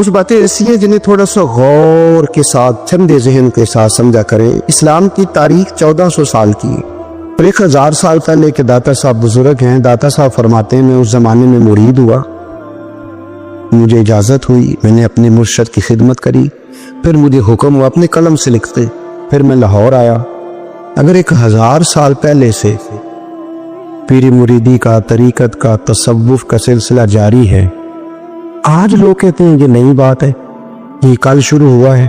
کچھ باتیں ایسی ہیں جنہیں تھوڑا سا غور کے ساتھ ٹھنڈے ذہن کے ساتھ سمجھا کریں۔ اسلام کی تاریخ 1400 سال کی ہے، اور 1000 سال پہلے کے داتا صاحب بزرگ ہیں۔ داتا صاحب فرماتے ہیں میں اس زمانے میں مرید ہوا، مجھے اجازت ہوئی، میں نے اپنے مرشد کی خدمت کری، پھر مجھے حکم ہوا اپنے قلم سے لکھتے، پھر میں لاہور آیا۔ اگر 1000 سال پہلے سے پیری مریدی کا، طریقت کا، تصوف کا سلسلہ جاری ہے، آج لوگ کہتے ہیں یہ نئی بات ہے، یہ کل شروع ہوا ہے۔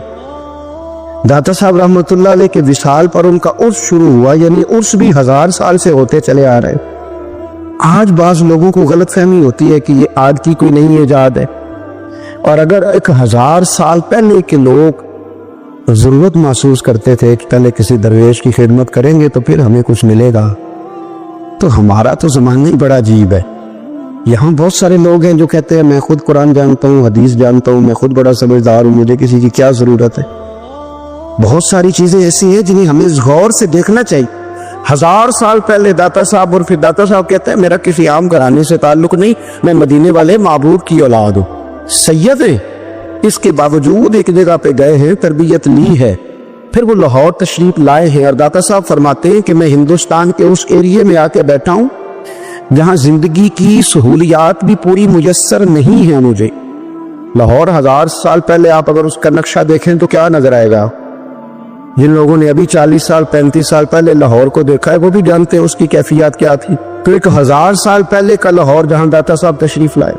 داتا صاحب رحمۃ اللہ علیہ کے وصال پر ان کا عرس شروع ہوا، یعنی عرس بھی 1000 سال سے ہوتے چلے آ رہے۔ آج بعض لوگوں کو غلط فہمی ہوتی ہے کہ یہ آج کی کوئی نئی ایجاد ہے، اور اگر 1000 سال پہلے کے لوگ ضرورت محسوس کرتے تھے کہ پہلے کسی درویش کی خدمت کریں گے تو پھر ہمیں کچھ ملے گا، تو ہمارا تو زمانہ ہی بڑا عجیب ہے۔ یہاں بہت سارے لوگ ہیں جو کہتے ہیں میں خود قرآن جانتا ہوں، حدیث جانتا ہوں، میں خود بڑا سمجھدار ہوں، مجھے کسی کی کیا ضرورت ہے۔ بہت ساری چیزیں ایسی ہیں جنہیں ہمیں غور سے دیکھنا چاہیے۔ 1000 سال پہلے داتا صاحب، اور پھر داتا صاحب کہتے ہیں میرا کسی عام گھرانے سے تعلق نہیں، میں مدینے والے معبود کی اولاد ہوں، سید ہیں۔ اس کے باوجود ایک جگہ پہ گئے ہیں، تربیت لی ہے، پھر وہ لاہور تشریف لائے ہیں، اور داتا صاحب فرماتے ہیں کہ میں ہندوستان کے اس ایریے میں آ کے بیٹھا ہوں جہاں زندگی کی سہولیات بھی پوری میسر نہیں ہیں مجھے۔ لاہور 1000 سال پہلے آپ اگر اس کا نقشہ دیکھیں تو کیا نظر آئے گا؟ جن لوگوں نے ابھی 40 سال 35 سال پہلے لاہور کو دیکھا ہے وہ بھی جانتے ہیں اس کی کیفیات کیا تھی۔ تو ایک 1000 سال پہلے کا لاہور جہاں داتا صاحب تشریف لائے،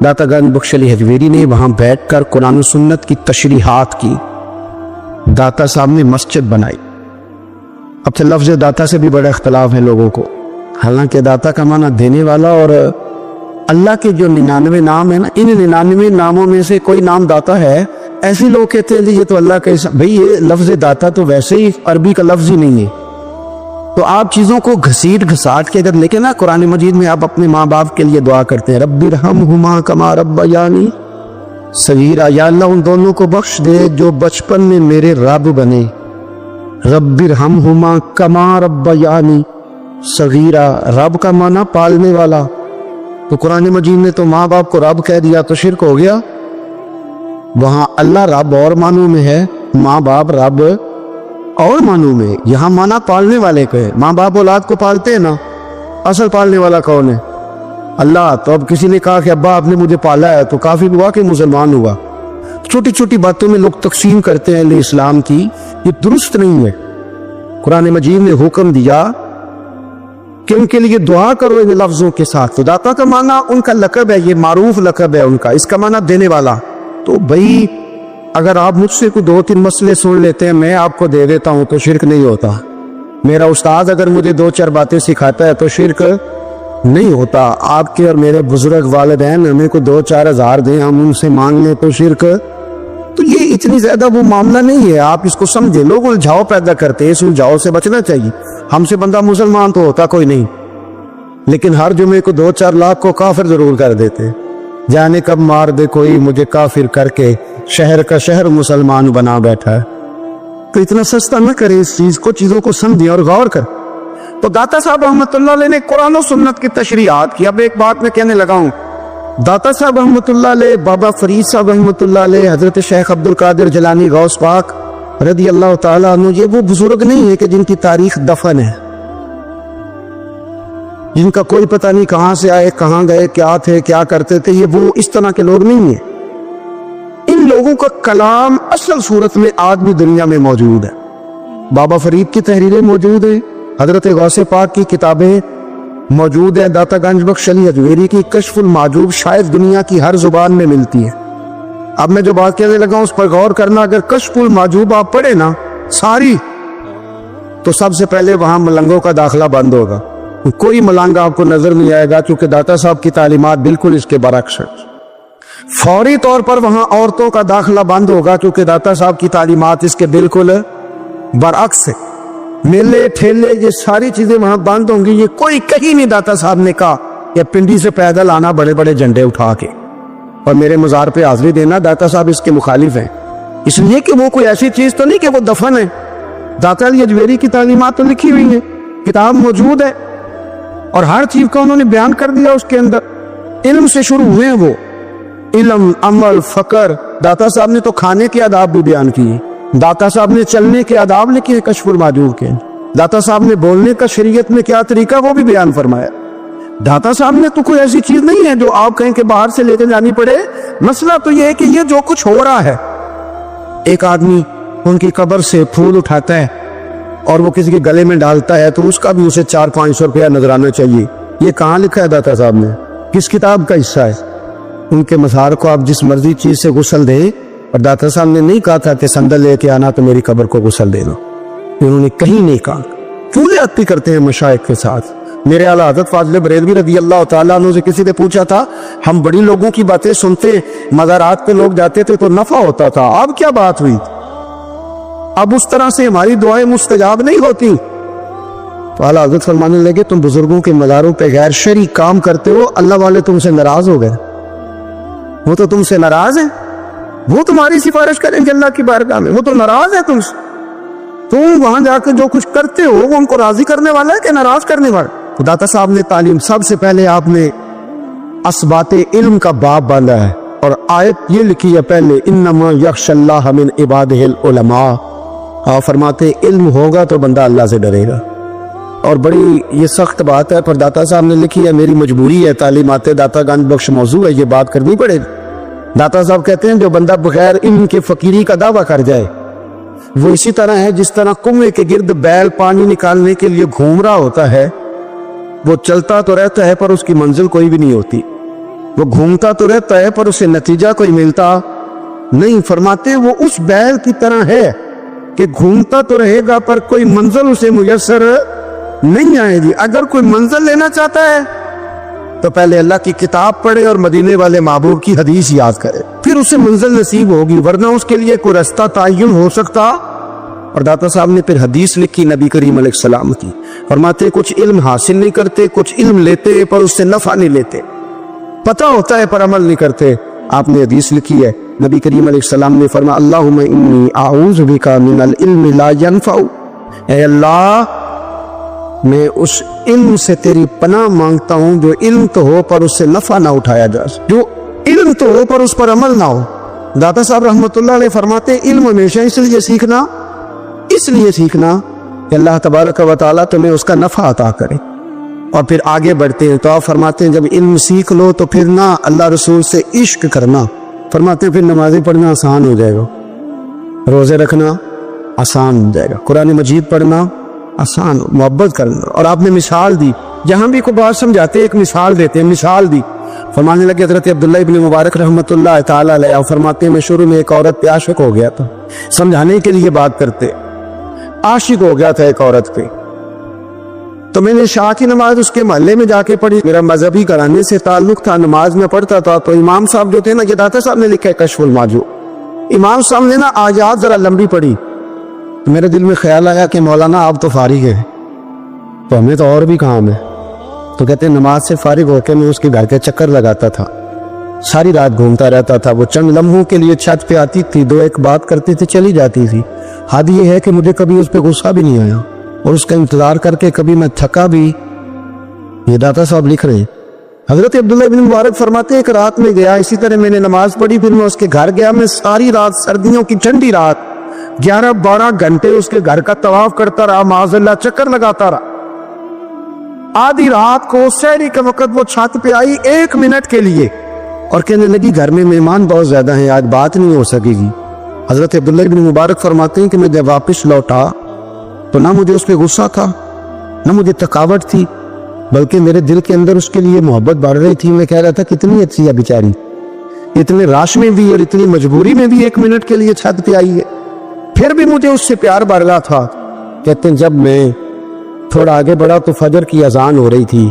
داتا گنج بخش علی حجویری نے وہاں بیٹھ کر قرآن و سنت کی تشریحات کی، داتا صاحب نے مسجد بنائی۔ اب سے لفظ داتا سے بھی بڑا اختلاف ہے لوگوں کو، حالانکہ داتا کا معنی دینے والا، اور اللہ کے جو 99 نام ہیں نا، ان 99 ناموں میں سے کوئی نام داتا ہے۔ ایسے لوگ کہتے ہیں یہ تو اللہ کا بھئی یہ لفظ داتا تو ویسے ہی عربی کا لفظ ہی نہیں ہے۔ تو آپ چیزوں کو گھسیٹ گھساٹ کے اگر لکھیں نا، قرآن مجید میں آپ اپنے ماں باپ کے لیے دعا کرتے ہیں رب ارحمہما کما ربیانی صغیرا، یا اللہ ان دونوں کو بخش دے جو بچپن میں میرے رب بنے۔ رب ارحمہما کما ربیانی صغیرا، رب کا معنی پالنے والا، تو قرآن مجید نے تو ماں باپ کو رب کہہ دیا تو شرک ہو گیا۔ وہاں اللہ رب اور معنوں میں ہے، ماں باپ رب اور معنوں میں، یہاں معنی پالنے والے کا ہے۔ ماں باپ اولاد کو پالتے ہیں نا، اصل پالنے والا کون ہے؟ اللہ۔ تو اب کسی نے کہا کہ ابا آپ نے مجھے پالا ہے تو کافی ہوا کہ مسلمان ہوا؟ چھوٹی چھوٹی باتوں میں لوگ تقسیم کرتے ہیں اہل اسلام کی، یہ درست نہیں ہے۔ قرآن مجید نے حکم دیا کہ ان کے لیے دعا کرو ان لفظوں کے ساتھ۔ تو داتا کا معنی ان کا لقب ہے، یہ معروف لقب ہے ان کا، اس کا معنی دینے والا۔ تو بھئی اگر آپ مجھ سے کوئی 2-3 مسئلے سن لیتے ہیں میں آپ کو دے دیتا ہوں تو شرک نہیں ہوتا۔ میرا استاد اگر مجھے 2-4 باتیں سکھاتا ہے تو شرک نہیں ہوتا۔ آپ کے اور میرے بزرگ والدین ہمیں کو 2-4 ہزار دیں، ہم ان سے مانگ لیں تو شرک، تو یہ اتنی زیادہ وہ معاملہ نہیں ہے۔ آپ اس کو سمجھیں، لوگ الجھاؤ پیدا کرتے ہیں، اس الجھاؤ سے بچنا چاہیے۔ ہم سے بندہ مسلمان تو ہوتا کوئی نہیں، لیکن ہر جمعے کو 2-4 لاکھ کو کافر ضرور کر دیتے۔ جانے کب مار دے کوئی مجھے کافر کر کے، شہر کا شہر مسلمان بنا بیٹھا ہے۔ تو اتنا سستا نہ کرے اس چیز کو، چیزوں کو سمجھیں اور غور کر۔ تو داتا صاحب رحمۃ اللہ علیہ نے قرآن و سنت کی تشریحات کی۔ اب ایک بات میں کہنے لگا ہوں، داتا صاحب رحمۃ اللہ علیہ، بابا فرید صاحب رحمۃ اللہ علیہ، حضرت شیخ عبد القادر جیلانی غوث پاک رضی اللہ تعالیٰ عنہ، یہ وہ بزرگ نہیں ہے کہ جن کی تاریخ دفن ہے، جن کا کوئی پتہ نہیں کہاں سے آئے، کہاں گئے، کیا تھے، کیا کرتے تھے، یہ وہ اس طرح کے لوگ نہیں ہیں۔ ان لوگوں کا کلام اصل صورت میں آج بھی دنیا میں موجود ہے۔ بابا فرید کی تحریریں موجود ہیں، حضرت غوث پاک کی کتابیں موجود ہیں، داتا گنج بخش علی حجویری کی کشف المعجوب شاید دنیا کی ہر زبان میں ملتی ہے۔ اب میں جو بات کہنے لگا ہوں اس پر غور کرنا، اگر کشف المعجوب آپ پڑھے نا ساری، تو سب سے پہلے وہاں ملنگوں کا داخلہ بند ہوگا، کوئی ملنگا آپ کو نظر نہیں آئے گا، کیونکہ داتا صاحب کی تعلیمات بالکل اس کے برعکس ہے۔ فوری طور پر وہاں عورتوں کا داخلہ بند ہوگا، کیونکہ داتا صاحب کی تعلیمات اس کے بالکل برعکس ہے۔ میلے ٹھیلے یہ ساری چیزیں وہاں بند ہوں گی۔ یہ کوئی کہیں نہیں داتا صاحب نے کہا کہ پنڈی سے پیدل آنا بڑے بڑے جھنڈے اٹھا کے اور میرے مزار پہ حاضری دینا، داتا صاحب اس کے مخالف ہیں، اس لیے کہ وہ کوئی ایسی چیز تو نہیں کہ وہ دفن ہے۔ داتا علی حجویری کی تعلیمات تو لکھی ہوئی ہیں، کتاب موجود ہے، اور ہر چیز کا انہوں نے بیان کر دیا اس کے اندر۔ علم سے شروع ہوئے ہیں وہ، علم، عمل، فقر. داتا صاحب نے تو کھانے کے آداب بھی بیان کیے، داتا صاحب نے چلنے کے آداب لکھے کشف المعجوب کے، داتا صاحب نے بولنے کا شریعت میں کیا طریقہ وہ بھی بیان فرمایا. داتا صاحب نے تو کوئی ایسی چیز نہیں ہے جو آپ کہیں کہ باہر سے لے کے جانی پڑے. مسئلہ تو یہ ہے کہ یہ جو کچھ ہو رہا ہے، ایک آدمی ان کی قبر سے پھول اٹھاتا ہے اور وہ کسی کے گلے میں ڈالتا ہے تو اس کا بھی اسے 400-500 روپیہ نظر آنا چاہیے. یہ کہاں لکھا ہے داتا صاحب نے؟ کس کتاب کا حصہ ہے؟ ان کے مزار کو آپ جس مرضی چیز سے غسل دیں، اور داتا صاحب نے نہیں کہا تھا کہ سندل لے کے آنا تو میری قبر کو غسل دینا، انہوں نے کہیں نہیں کہا. پورے عطی کرتے ہیں مشائخ کے ساتھ. میرے اعلیٰ حضرت فاضل بریلوی رضی اللہ تعالیٰ عنہ سے کسی نے پوچھا تھا، ہم بڑی لوگوں کی باتیں سنتے، مزارات پہ لوگ جاتے تھے تو نفع ہوتا تھا، اب کیا بات ہوئی؟ اب اس طرح سے ہماری دعائیں مستجاب نہیں ہوتی. تو اعلیٰ حضرت فرمانے لگے تم بزرگوں کے مزاروں پہ غیر شرعی کام کرتے ہو، اللہ والے تم سے ناراض ہو گئے. وہ تو تم سے ناراض ہیں، وہ تمہاری سفارش کریں گے اللہ کی بارگاہ میں، وہ تو ناراض ہے تم سے. تم وہاں جا کے جو کچھ کرتے ہو وہ ان کو راضی کرنے والا ہے کہ ناراض کرنے والا؟ داتا صاحب نے تعلیم، سب سے پہلے آپ نے اسبات علم کا باب باندھا ہے اور آیت یہ لکھی ہے پہلے، انما یخشی اللہ من عبادہ العلماء. آپ فرماتے علم ہوگا تو بندہ اللہ سے ڈرے گا. اور بڑی یہ سخت بات ہے پر داتا صاحب نے لکھی ہے، میری مجبوری ہے، تعلیمات داتا گنج بخش موضوع ہے، یہ بات کرنی پڑے گی. داتا صاحب کہتے ہیں جو بندہ بغیر علم کے فقیری کا دعویٰ کر جائے وہ اسی طرح ہے جس طرح کنویں کے گرد بیل پانی نکالنے کے لیے گھوم رہا ہوتا ہے. وہ چلتا تو رہتا ہے پر اس کی منزل کوئی بھی نہیں ہوتی، وہ گھومتا تو رہتا ہے پر اسے نتیجہ کوئی ملتا نہیں. فرماتے وہ اس بیل کی طرح ہے کہ گھومتا تو رہے گا پر کوئی منزل اسے میسر نہیں آئے گی. اگر کوئی منزل لینا چاہتا ہے تو پہلے اللہ کی کتاب پڑھے اور مدینے والے محبوب کی حدیث یاد کرے، پھر اسے منزل نصیب ہوگی، ورنہ اس کے لیے کوئی رستہ تعین ہو سکتا. اور داتا صاحب نے پھر حدیث لکھی نبی کریم علیہ السلام کی. فرماتے کچھ علم حاصل نہیں کرتے، کچھ علم لیتے پر اس سے نفع نہیں لیتے، پتہ ہوتا ہے پر عمل نہیں کرتے. آپ نے حدیث لکھی ہے، نبی کریم علیہ السلام نے فرمایا اللہم انی اعوذ بک من العلم لا ینفع. اے اللہ میں اس علم سے تیری پناہ مانگتا ہوں جو علم تو ہو پر اس سے نفع نہ اٹھایا جا، جو علم تو ہو پر اس پر عمل نہ ہو. داتا صاحب رحمۃ اللہ علیہ فرماتے علم ہمیشہ اس لیے سیکھنا کہ اللہ تبارک و تعالیٰ تمہیں اس کا نفع عطا کرے. اور پھر آگے بڑھتے ہیں تو آپ فرماتے ہیں جب علم سیکھ لو تو پھر نہ اللہ رسول سے عشق کرنا. فرماتے ہیں پھر نمازیں پڑھنا آسان ہو جائے گا، روزے رکھنا آسان ہو جائے گا، قرآن مجید پڑھنا آسان، محبت کرنا. اور آپ نے مثال دی، جہاں بھی کوئی بات سمجھاتے ایک مثال دیتے ہیں، مثال دی. فرمانے لگے حضرت عبداللہ ابن مبارک رحمۃ اللہ تعالیٰ علیہ فرماتے ہیں میں شروع میں ایک عورت پہ عاشق ہو گیا تھا، سمجھانے کے لیے بات کرتے، عاشق ہو گیا تھا ایک عورت پہ. تو میں نے شاہ کی نماز اس کے محلے میں جا کے پڑھی، میرا مذہبی گھرانے سے تعلق تھا، نماز میں پڑھتا تھا. تو امام صاحب جو تھے نا، یہ داتا صاحب نے لکھا ہے کشف المعجوب، امام صاحب نے نا آیات ذرا لمبی پڑھی تو میرے دل میں خیال آیا کہ مولانا آپ تو فارغ ہے تو ہمیں تو اور بھی کام ہے. تو کہتے ہیں نماز سے فارغ ہو کے میں اس کے گھر کے چکر لگاتا تھا، ساری رات گھومتا رہتا تھا. وہ چند لمحوں کے لیے چھت پہ آتی تھی، دو ایک بات کرتی تھی، چلی جاتی تھی. حد یہ ہے کہ مجھے کبھی اس پہ غصہ بھی نہیں آیا اور اس کا انتظار کر کے کبھی میں تھکا بھی. یہ داتا صاحب لکھ رہے ہیں. حضرت عبداللہ بن مبارک فرماتے ہیں ایک رات میں گیا، اسی طرح میں نے نماز پڑھی، پھر میں اس کے گھر گیا. میں ساری رات، سردیوں کی ٹھنڈی رات، 11-12 گھنٹے اس کے گھر کا طواف کرتا رہا، معاذ اللہ چکر لگاتا رہا. آدھی رات کو سحری کے وقت وہ چھت پہ آئی 1 منٹ کے لیے اور کہنے لگی گھر میں مہمان بہت زیادہ ہیں، آج بات نہیں ہو سکے گی. حضرت عبداللہ بن مبارک فرماتے ہیں کہ میں جب واپس لوٹا تو نہ مجھے اس پہ غصہ تھا، نہ مجھے تھکاوٹ تھی، بلکہ میرے دل کے اندر اس کے لیے محبت بڑھ رہی تھی. میں کہہ رہا تھا کتنی اچھی ہے بیچاری، اتنے راش میں بھی اور اتنی مجبوری میں بھی 1 منٹ کے لیے چھت پہ آئی ہے، پھر بھی مجھے اس سے پیار بڑھ رہا تھا. کہتے ہیں جب میں تھوڑا آگے بڑھا تو فجر کی اذان ہو رہی تھی،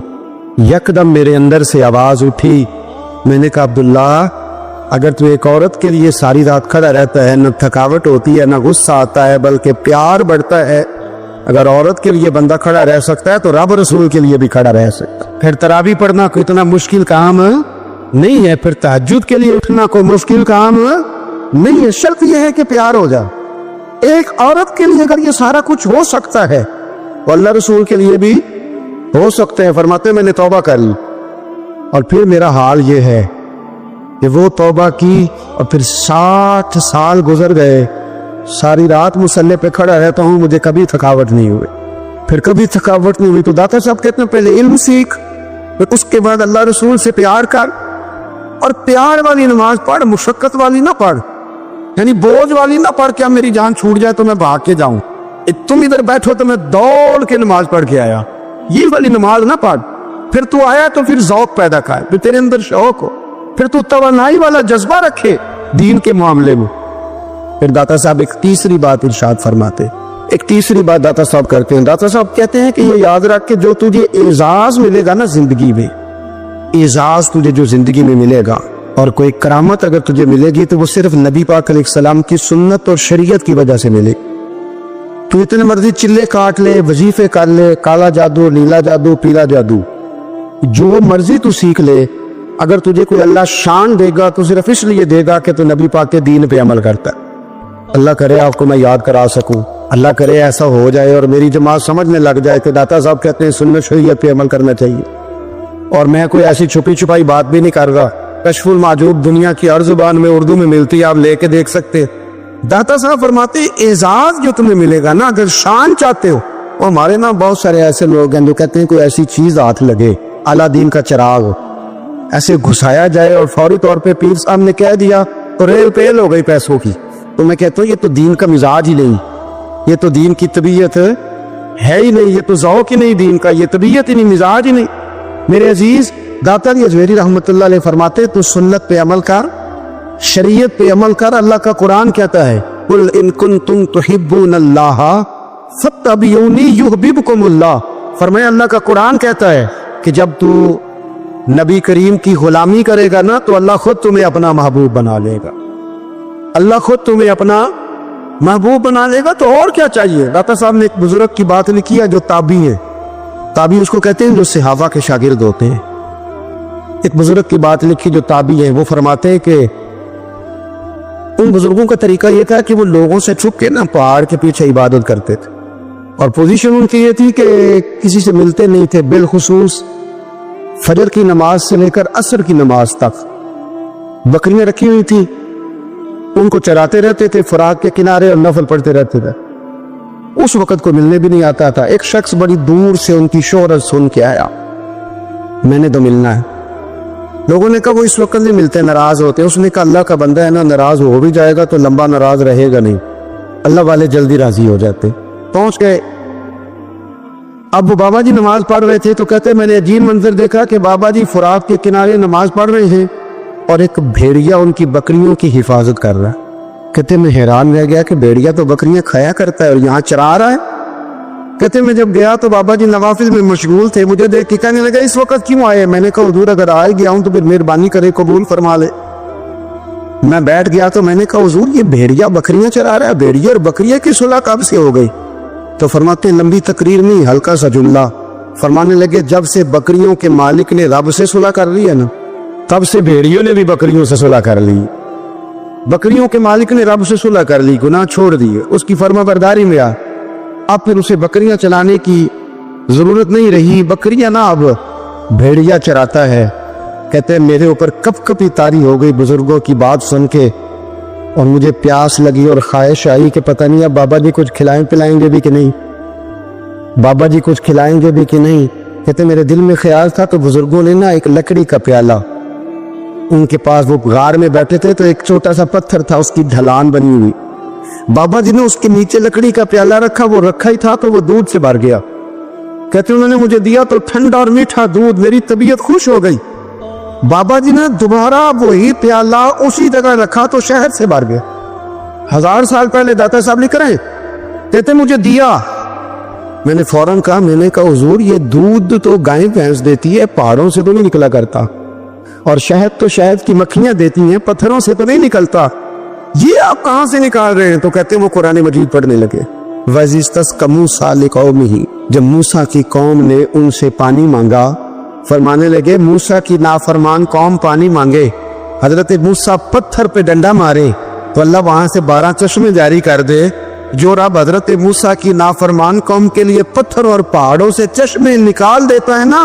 یکدم میرے اندر سے آواز اٹھی. میں نے کہا عبداللہ اگر تو ایک عورت کے لیے ساری رات کھڑا رہتا ہے، نہ تھکاوٹ ہوتی ہے، نہ غصہ آتا ہے، بلکہ پیار بڑھتا ہے، اگر عورت کے لیے بندہ کھڑا رہ سکتا ہے تو رب رسول کے لیے بھی کھڑا رہ سکتا ہے. پھر تراویح پڑھنا کوئی اتنا مشکل کام نہیں ہے، پھر تہجد کے لیے اٹھنا کوئی مشکل کام نہیں ہے. شرط یہ ہے کہ پیار ہو جائے. ایک عورت کے لیے اگر یہ سارا کچھ ہو سکتا ہے تو اللہ رسول کے لیے بھی ہو سکتے ہیں. فرماتے ہیں میں نے توبہ کر لی اور پھر میرا حال یہ ہے کہ وہ توبہ کی اور پھر 60 سال گزر گئے، ساری رات مصلی پہ کھڑا رہتا ہوں، مجھے کبھی تھکاوٹ نہیں ہوئی، پھر کبھی تھکاوٹ نہیں ہوئی۔ تو داتا صاحب کہتے ہیں پہلے علم سیکھ، پھر اس کے بعد اللہ رسول سے پیار کر، اور پیار والی نماز پڑھ، مشقت والی نہ پڑھ، یعنی بوجھ والی نہ پڑھ کہ اب میری جان چھوٹ جائے تو میں بھاگ کے جاؤں، تم ادھر بیٹھو تو میں دوڑ کے نماز پڑھ کے آیا، یہ والی نماز نہ پڑھ۔ پھر تو آیا تو پھر ذوق پیدا کر، پھر تیرے اندر شوق ہو، پھر تو توانائی والا جذبہ رکھے دین کے معاملے میں۔ پھر داتا صاحب ایک تیسری بات ارشاد فرماتے، ایک تیسری بات داتا صاحب کرتے ہیں۔ داتا صاحب کہتے ہیں کہ یہ یاد رکھ کہ جو تجھے اعزاز ملے گا نا زندگی میں، اعزاز تجھے جو زندگی میں ملے گا اور کوئی کرامت اگر تجھے ملے گی تو وہ صرف نبی پاک علیہ السلام کی سنت اور شریعت کی وجہ سے ملے گی۔ تو اتنے مرضی چلے کاٹ لے، وظیفے کر لے، کالا جادو، نیلا جادو، پیلا جادو، جو مرضی تو سیکھ لے، اگر تجھے کوئی اللہ شان دے گا تو صرف اس لیے دے گا کہ تو نبی پاک کے دین پہ عمل کرتا ہے۔ اللہ کرے آپ کو میں یاد کرا سکوں، اللہ کرے ایسا ہو جائے اور میری جماعت سمجھنے لگ جائے کہ داتا صاحب کہتے ہیں سنت شریعت پہ عمل کرنا چاہیے، اور میں کوئی ایسی چھپی چھپائی بات بھی نہیں کر رہا۔ کشف المعجوب دنیا کی ہر زبان میں اردو میں ملتی ہے، آپ لے کے دیکھ سکتے ہیں۔ داتا صاحب فرماتے ہیں اعزاز جو تمہیں ملے گا نا، اگر شان چاہتے ہو، اور ہمارے نا بہت سارے ایسے لوگ ہیں جو کہتے ہیں کوئی ایسی چیز ہاتھ لگے، اعلیٰ دین کا چراغ ایسے گھسایا جائے اور فوری طور پہ پیر صاحب نے کہہ دیا تو ریل پیل ہو گئی پیسوں کی، تو میں کہتا ہوں یہ تو دین کا مزاج ہی نہیں، یہ تو دین کی طبیعت ہے ہی نہیں، یہ تو ذوق ہی نہیں دین کا، یہ طبیعت ہی نہیں، مزاج ہی نہیں۔ میرے عزیز داتا علی اجمیری رحمۃ اللہ علیہ فرماتے تو سنت پہ عمل کر، شریعت پہ عمل کر۔ اللہ کا قرآن کہتا ہے قُلْ إِن كُنتُمْ تُحِبُّونَ اللَّهَ فَاتَّبِعُونِي يُحْبِبْكُمُ اللَّهُ۔ فرمایا اللہ کا قرآن کہتا ہے کہ جب تو نبی کریم کی غلامی کرے گا نا تو اللہ خود تمہیں اپنا محبوب بنا لے گا، اللہ خود تمہیں اپنا محبوب بنا لے گا، تو اور کیا چاہیے۔ داتا صاحب نے ایک بزرگ کی بات لکھی ہے جو تابعی ہے، تابعی اس کو کہتے ہیں جو صحابہ کے شاگرد ہوتے ہیں۔ ایک بزرگ کی بات لکھی جو تابعی ہے، وہ فرماتے ہیں کہ ان بزرگوں کا طریقہ یہ تھا کہ وہ لوگوں سے چھپ کے نا پہاڑ کے پیچھے عبادت کرتے تھے، اور پوزیشن ان کی یہ تھی کہ کسی سے ملتے نہیں تھے، بالخصوص فجر کی نماز سے لے کر عصر کی نماز تک بکریاں رکھی ہوئی تھی، ان کو چراتے رہتے تھے فراق کے کنارے اور نفل پڑھتے رہتے تھے۔ اس وقت کو ملنے بھی نہیں آتا تھا۔ ایک شخص بڑی دور سے ان کی شہرت سن کے آیا، میں نے تو ملنا ہے۔ لوگوں نے کہا وہ اس وقت نہیں ملتے، ناراض ہوتے۔ اس نے کہا اللہ کا بندہ ہے نا، ناراض ہو بھی جائے گا تو لمبا ناراض رہے گا نہیں، اللہ والے جلدی راضی ہو جاتے۔ پہنچ گئے، اب وہ بابا جی نماز پڑھ رہے تھے تو کہتے میں نے عجیب منظر دیکھا کہ بابا جی فرات کے کنارے نماز پڑھ رہے ہیں اور ایک بھیڑیا ان کی بکریوں کی حفاظت کر رہا ہے۔ کہتے میں حیران رہ گیا کہ بھیڑیا تو بکریاں کھایا کرتا ہے اور یہاں چرا رہا ہے۔ کہتے میں جب گیا تو بابا جی نوافل میں مشغول تھے، مجھے دیکھ کے کہنے لگا اس وقت کیوں آئے؟ میں نے کہا حضور اگر آئے گیا ہوں تو پھر مہربانی کرے قبول فرما لے۔ میں بیٹھ گیا تو میں نے کہا حضور یہ بھیڑیا بکریاں چرا رہا ہے، بھیڑیا اور بکریاں کی صلح کب سے ہو گئی؟ تو فرماتے ہیں لمبی تقریر نہیں، ہلکا سا جملہ فرمانے لگے جب سے بکریوں کے مالک نے رب سے صلح کر لی ہے نا، تب سے بھیڑیوں نے بھی بکریوں سے صلح کر لی۔ بکریوں کے مالک نے رب سے صلح کر لی، گناہ چھوڑ دیے، اس کی فرما برداری میں آ، اب پھر اسے بکریاں چلانے کی ضرورت نہیں رہی، بکریاں نہ اب بھیڑیا چراتا ہے۔ کہتے ہیں میرے اوپر کپ کپی طاری ہو گئی بزرگوں کی بات سن کے، اور مجھے پیاس لگی اور خواہش آئی کہ پتہ نہیں اب بابا جی کچھ کھلائیں پلائیں گے بھی کہ نہیں، بابا جی کچھ کھلائیں گے بھی کہ نہیں۔ کہتے میرے دل میں خیال تھا تو بزرگوں نے نا ایک لکڑی کا پیالہ، ان کے پاس وہ غار میں بیٹھے تھے تو ایک چھوٹا سا پتھر تھا، اس کی ڈھلان بنی ہوئی، بابا جی نے اس کے نیچے لکڑی کا پیالہ رکھا، وہ رکھا ہی تھا تو وہ دودھ سے بھر گیا۔ کہتے انہوں نے مجھے دیا تو ٹھنڈا اور میٹھا دودھ، میری طبیعت خوش ہو گئی۔ بابا جی نے دوبارہ وہی پیالہ اسی جگہ رکھا تو شہد سے بھر گیا۔ 1000 سال پہلے داتا صاحب لکھ رہے ہیں، کہتے مجھے دیا، میں نے فوراً کہا، میں نے کہا حضور یہ دودھ تو گائے بھینس دیتی ہے، پہاڑوں سے تو نہیں نکلا کرتا، اور شہد تو شہد کی مکھیاں دیتی ہیں، پتھروں سے تو نہیں نکلتا، یہ آپ کہاں سے نکال رہے ہیں؟ تو کہتے ہیں وہ قرآن مجید پڑھنے لگے۔ وَإِذِ اسْتَسْقَىٰ مُوسَىٰ لِقَوْمِهِ، جب موسیٰ کی قوم نے ان سے پانی مانگا، فرمانے لگے موسیٰ کی نافرمان قوم پانی مانگے، حضرت موسیٰ پتھر پہ ڈنڈا مارے تو اللہ وہاں سے 12 چشمے جاری کر دے۔ جو رب حضرت موسیٰ کی نافرمان قوم کے لیے پتھر اور پہاڑوں سے چشمے نکال دیتا ہے نا،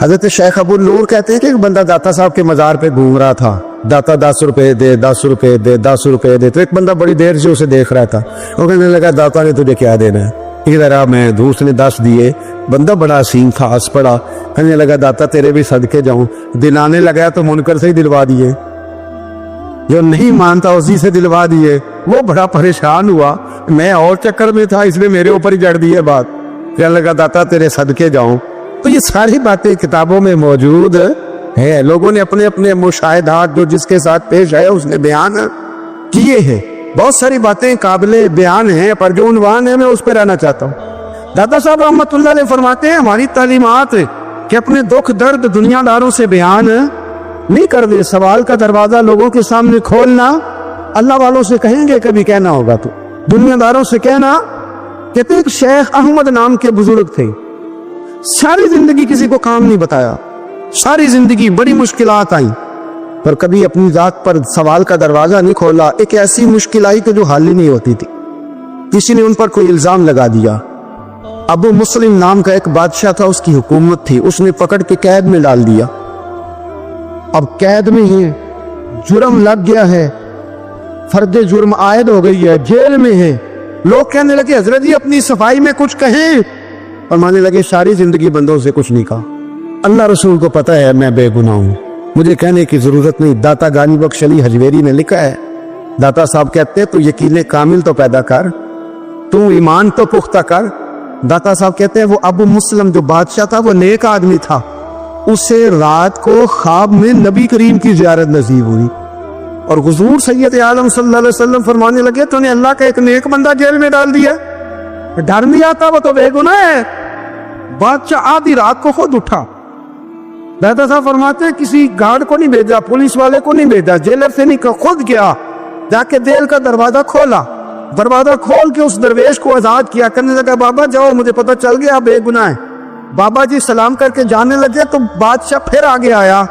حضرت شیخ ابو نور کہتے ہیں کہ ایک بندہ داتا صاحب کے مزار پہ گھوم رہا تھا، داتا 10 روپے دے 10 روپے دے 10 روپے دے، تو ایک بندہ بڑی دیر سے اسے دیکھ رہا تھا، وہ کہنے لگا داتا نے تجھے کیا دینا ہے؟ ادھر آ، میں دوست نے 10 دیے، بندہ بڑا حسین تھا، ہنس پڑا، کہنے لگا داتا تیرے بھی صدقے جاؤں، دلانے لگا تو منکر سے ہی دلوا دیے، جو نہیں مانتا اسی سے دلوا دیے، وہ بڑا پریشان ہوا، میں اور چکر میں تھا اس لیے میرے اوپر ہی جڑ دیے بات، کہنے لگا داتا تیرے صدقے جاؤں۔ تو یہ ساری باتیں کتابوں میں موجود ہے، لوگوں نے اپنے اپنے مشاہدات جو جس کے ساتھ پیش آئے اس نے بیان کیے ہیں، بہت ساری باتیں قابل بیان ہیں، پر جو عنوان ہے میں اس پہ رہنا چاہتا ہوں۔ داتا صاحب رحمۃ اللہ علیہ فرماتے ہیں ہماری تعلیمات کہ اپنے دکھ درد دنیا داروں سے بیان نہیں کر دے، سوال کا دروازہ لوگوں کے سامنے کھولنا اللہ والوں سے کہیں گے، کبھی کہنا ہوگا تو دنیا داروں سے کہنا۔ کہتے ایک شیخ احمد نام کے بزرگ تھے، ساری زندگی کسی کو کام نہیں بتایا، ساری زندگی بڑی مشکلات آئیں، پر کبھی اپنی ذات پر سوال کا دروازہ نہیں کھولا۔ ایک ایسی مشکل آئی کہ جو حل ہی نہیں ہوتی تھی، کسی نے ان پر کوئی الزام لگا دیا۔ ابو مسلم نام کا ایک بادشاہ تھا، اس کی حکومت تھی، اس نے پکڑ کے قید میں ڈال دیا۔ اب قید میں ہی جرم لگ گیا ہے، فرد جرم عائد ہو گئی ہے، جیل میں ہے۔ لوگ کہنے لگے حضرت جی اپنی صفائی میں کچھ کہیں، اور ماننے لگے ساری زندگی بندوں سے کچھ نہیں کہا، اللہ رسول کو پتہ ہے میں بے گناہ ہوں، مجھے کہنے کی ضرورت نہیں۔ داتا گانی بخش علی حجویری نے لکھا ہے، داتا صاحب کہتے ہیں تو یقین کامل تو پیدا کر، تو ایمان تو پختہ کر۔ داتا صاحب کہتے ہیں وہ ابو مسلم جو بادشاہ تھا وہ نیک آدمی تھا، اسے رات کو خواب میں نبی کریم کی زیارت نصیب ہوئی، اور حضور سید عالم صلی اللہ علیہ وسلم فرمانے لگے تو نے اللہ کا ایک نیک بندہ جیل میں ڈال دیا، ڈر نہیں آتا، وہ تو بے گناہ ہے۔ بادشاہ آدھی رات کو خود اٹھا، داتا صاحب فرماتے ہیں کسی گارڈ کو نہیں بھیجا، پولیس والے کو نہیں بھیجا، جیلر سے نہیں، خود گیا، جا کے جیل کا دروازہ کھولا، دروازہ کھول کے اس درویش کو آزاد کیا، کہنے لگا بابا جاؤ مجھے پتہ چل گیا بے گناہ ہے۔ بابا جی سلام کر کے جانے لگے تو بادشاہ پھر آگے آیا،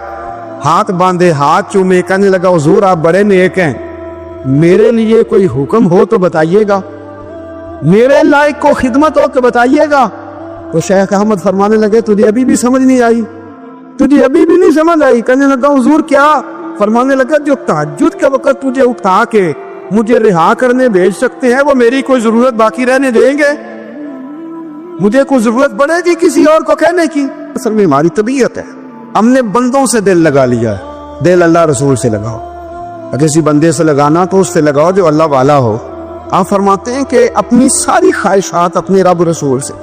ہاتھ باندھے، ہاتھ چومے، کہنے لگا حضور آپ بڑے نیک ہیں، میرے لیے کوئی حکم ہو تو بتائیے گا، میرے لائق کو خدمت ہو تو بتائیے گا۔ تو شیخ احمد فرمانے لگے تجھے ابھی بھی سمجھ نہیں آئی، تجھے ابھی بھی نہیں سمجھ آئی؟ کہنے لگا حضور کیا؟ فرمانے لگا جو تہجد کے وقت تجھے اٹھا کے مجھے رہا کرنے بھیج سکتے ہیں وہ میری کوئی ضرورت باقی رہنے دیں گے؟ مجھے کوئی ضرورت پڑے گی کسی اور کو کہنے کی؟ اصل میں ہماری طبیعت ہے، ہم نے بندوں سے دل لگا لیا ہے، دل اللہ رسول سے لگاؤ، اگر کسی بندے سے لگانا تو اس سے لگاؤ جو اللہ والا ہو۔ آپ فرماتے ہیں کہ اپنی ساری خواہشات اپنے رب رسول سے،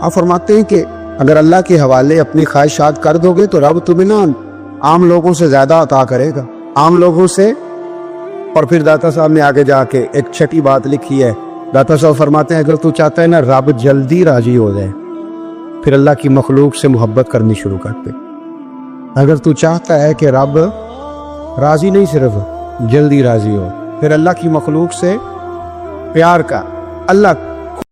آپ فرماتے ہیں کہ اگر اللہ کے حوالے اپنی خواہشات کر دو گے تو رب تمہیں نا عام لوگوں سے زیادہ عطا کرے گا، عام لوگوں سے۔ اور پھر داتا صاحب نے آگے جا کے ایک چھٹی بات لکھی ہے، داتا صاحب فرماتے ہیں اگر تو چاہتا ہے نا رب جلدی راضی ہو جائے پھر اللہ کی مخلوق سے محبت کرنی شروع کر دے۔ اگر تو چاہتا ہے کہ رب راضی نہیں صرف جلدی راضی ہو، پھر اللہ کی مخلوق سے پیار کا، اللہ